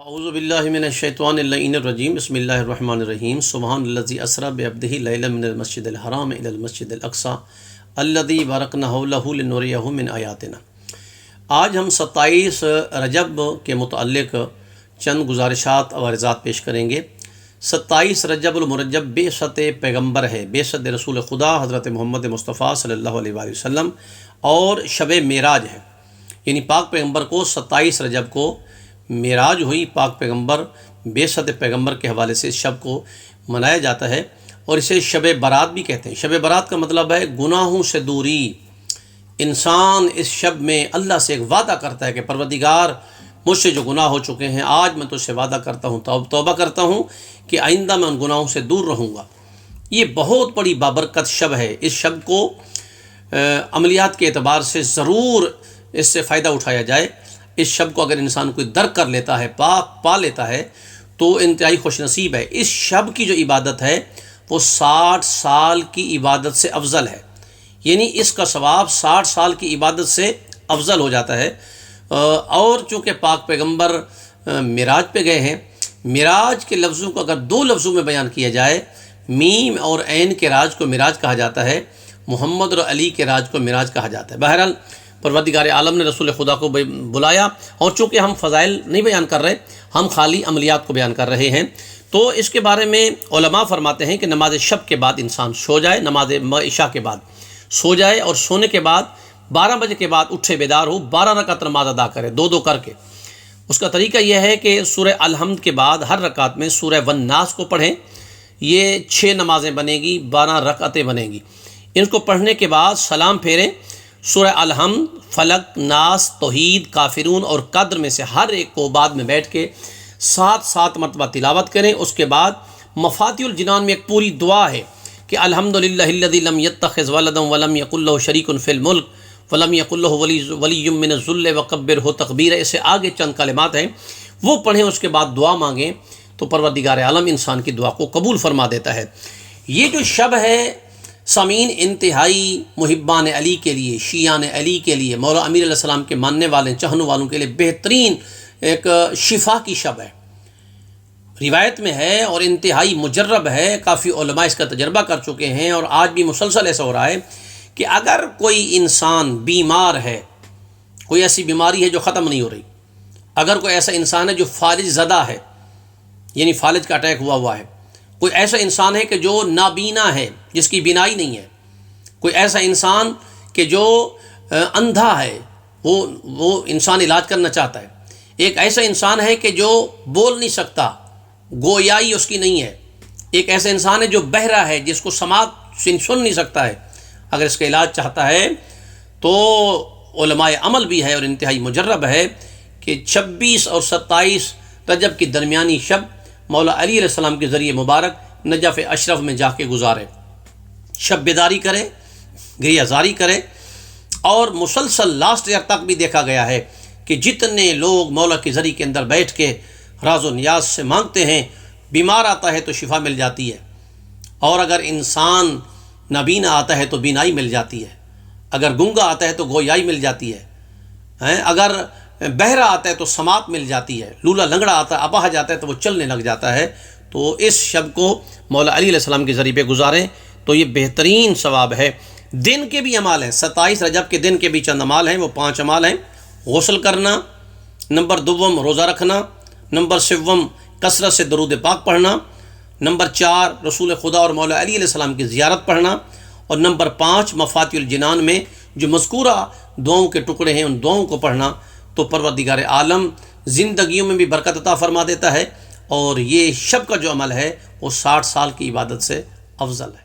اعوذ باللہ من الشیطان اللعین الرجیم بسم اللہ الرحمن الرحیم سبحان الذی اسری بعبدہ لیلا من المسجد الحرام الی المسجد الاقصی الذی بارکنا حولہ لنریہ من آیاتنا۔ آج ہم 27 رجب کے متعلق چند گزارشات اور عرضات پیش کریں گے۔ 27 رجب المرجب بعثت پیغمبر ہے، بعثت رسول خدا حضرت محمد مصطفیٰ صلی اللہ علیہ وآلہ وسلم، اور شب معراج ہے، یعنی پاک پیغمبر کو 27 رجب کو معراج ہوئی۔ پاک پیغمبر بعثت پیغمبر کے حوالے سے اس شب کو منایا جاتا ہے، اور اسے شب برات بھی کہتے ہیں۔ شب برات کا مطلب ہے گناہوں سے دوری۔ انسان اس شب میں اللہ سے ایک وعدہ کرتا ہے کہ پروردگار مجھ سے جو گناہ ہو چکے ہیں، آج میں تجھ سے وعدہ کرتا ہوں، توبہ کرتا ہوں کہ آئندہ میں ان گناہوں سے دور رہوں گا۔ یہ بہت بڑی بابرکت شب ہے۔ اس شب کو عملیات کے اعتبار سے ضرور اس سے فائدہ اٹھایا جائے۔ اس شب کو اگر انسان کوئی درک کر لیتا ہے، پا لیتا ہے، تو انتہائی خوش نصیب ہے۔ اس شب کی جو عبادت ہے وہ 60 سال کی عبادت سے افضل ہے، یعنی اس کا ثواب 60 سال کی عبادت سے افضل ہو جاتا ہے۔ اور چونکہ پاک پیغمبر معراج پہ گئے ہیں، معراج کے لفظوں کو اگر 2 لفظوں میں بیان کیا جائے، میم اور عین کے راج کو معراج کہا جاتا ہے، محمد اور علی کے راج کو معراج کہا جاتا ہے۔ بہرحال پروردگار عالم نے رسول خدا کو بلایا، اور چونکہ ہم فضائل نہیں بیان کر رہے، ہم خالی عملیات کو بیان کر رہے ہیں، تو اس کے بارے میں علماء فرماتے ہیں کہ نماز شب کے بعد انسان سو جائے، نماز عشاء کے بعد سو جائے، اور سونے کے بعد 12 بجے کے بعد اٹھے بیدار ہو، 12 رکعت نماز ادا کرے، 2 کر کے۔ اس کا طریقہ یہ ہے کہ سورہ الحمد کے بعد ہر رکعت میں سورہ والناس کو پڑھیں۔ یہ 6 نمازیں بنے گی، 12 رکعتیں بنیں گی۔ ان کو پڑھنے کے بعد سلام پھیریں، سورہ الحمد، فلق، ناس، توحید، کافرون اور قدر میں سے ہر ایک کو بعد میں بیٹھ کے 7 مرتبہ تلاوت کریں۔ اس کے بعد مفاتیح الجنان میں ایک پوری دعا ہے کہ الحمدللہ الذی لم یتخذ ولدا ولم یکن لہ شریک فی الملک ولم یکن لہ ولی من الذل وکبرہ تکبیرا۔ اس سے آگے چند کلمات ہیں، وہ پڑھیں، اس کے بعد دعا مانگیں، تو پروردگار عالم انسان کی دعا کو قبول فرما دیتا ہے۔ یہ جو شب ہے سامعین، انتہائی محبان علی کے لیے، شیعان علی کے لیے، مولا امیر علیہ السلام کے ماننے والے، چاہنے والوں کے لیے بہترین ایک شفا کی شب ہے۔ روایت میں ہے اور انتہائی مجرب ہے، کافی علماء اس کا تجربہ کر چکے ہیں، اور آج بھی مسلسل ایسا ہو رہا ہے کہ اگر کوئی انسان بیمار ہے، کوئی ایسی بیماری ہے جو ختم نہیں ہو رہی، اگر کوئی ایسا انسان ہے جو فالج زدہ ہے، یعنی فالج کا اٹیک ہوا ہے، کوئی ایسا انسان ہے کہ جو نابینا ہے، جس کی بینائی نہیں ہے، کوئی ایسا انسان کہ جو اندھا ہے، وہ انسان علاج کرنا چاہتا ہے، ایک ایسا انسان ہے کہ جو بول نہیں سکتا، گویائی اس کی نہیں ہے، ایک ایسا انسان ہے جو بہرا ہے، جس کو سماعت سن نہیں سکتا ہے، اگر اس کا علاج چاہتا ہے تو علماء عمل بھی ہے اور انتہائی مجرب ہے کہ 26 اور 27 رجب کی درمیانی شب مولا علی علیہ السلام کے ذریعے مبارک نجف اشرف میں جا کے گزارے، شب بیداری کرے، گریہ زاری کرے، اور مسلسل لاسٹ ایئر تک بھی دیکھا گیا ہے کہ جتنے لوگ مولا کے ذریعے کے اندر بیٹھ کے راز و نیاز سے مانگتے ہیں، بیمار آتا ہے تو شفا مل جاتی ہے، اور اگر انسان نابینا آتا ہے تو بینائی مل جاتی ہے، اگر گنگا آتا ہے تو گویائی مل جاتی ہے، اگر بہرا آتا ہے تو سماعت مل جاتی ہے، لولا لنگڑا آتا ہے، اپاہج جاتا ہے تو وہ چلنے لگ جاتا ہے۔ تو اس شب کو مولا علی علیہ السلام کے ذریعے پہ گزاریں تو یہ بہترین ثواب ہے۔ دن کے بھی اعمال ہیں، 27 رجب کے دن کے بھی چند اعمال ہیں، وہ 5 اعمال ہیں۔ غسل کرنا، نمبر 2 روزہ رکھنا، نمبر 3 کثرت سے درود پاک پڑھنا، نمبر 4 رسول خدا اور مولا علی علیہ السلام کی زیارت پڑھنا، اور نمبر 5 مفاتیح الجنان میں جو مذکورہ دعاؤں کے ٹکڑے ہیں ان دعاؤں کو پڑھنا، تو پروردگار عالم زندگیوں میں بھی برکت عطا فرما دیتا ہے، اور یہ شب کا جو عمل ہے وہ 60 سال کی عبادت سے افضل ہے۔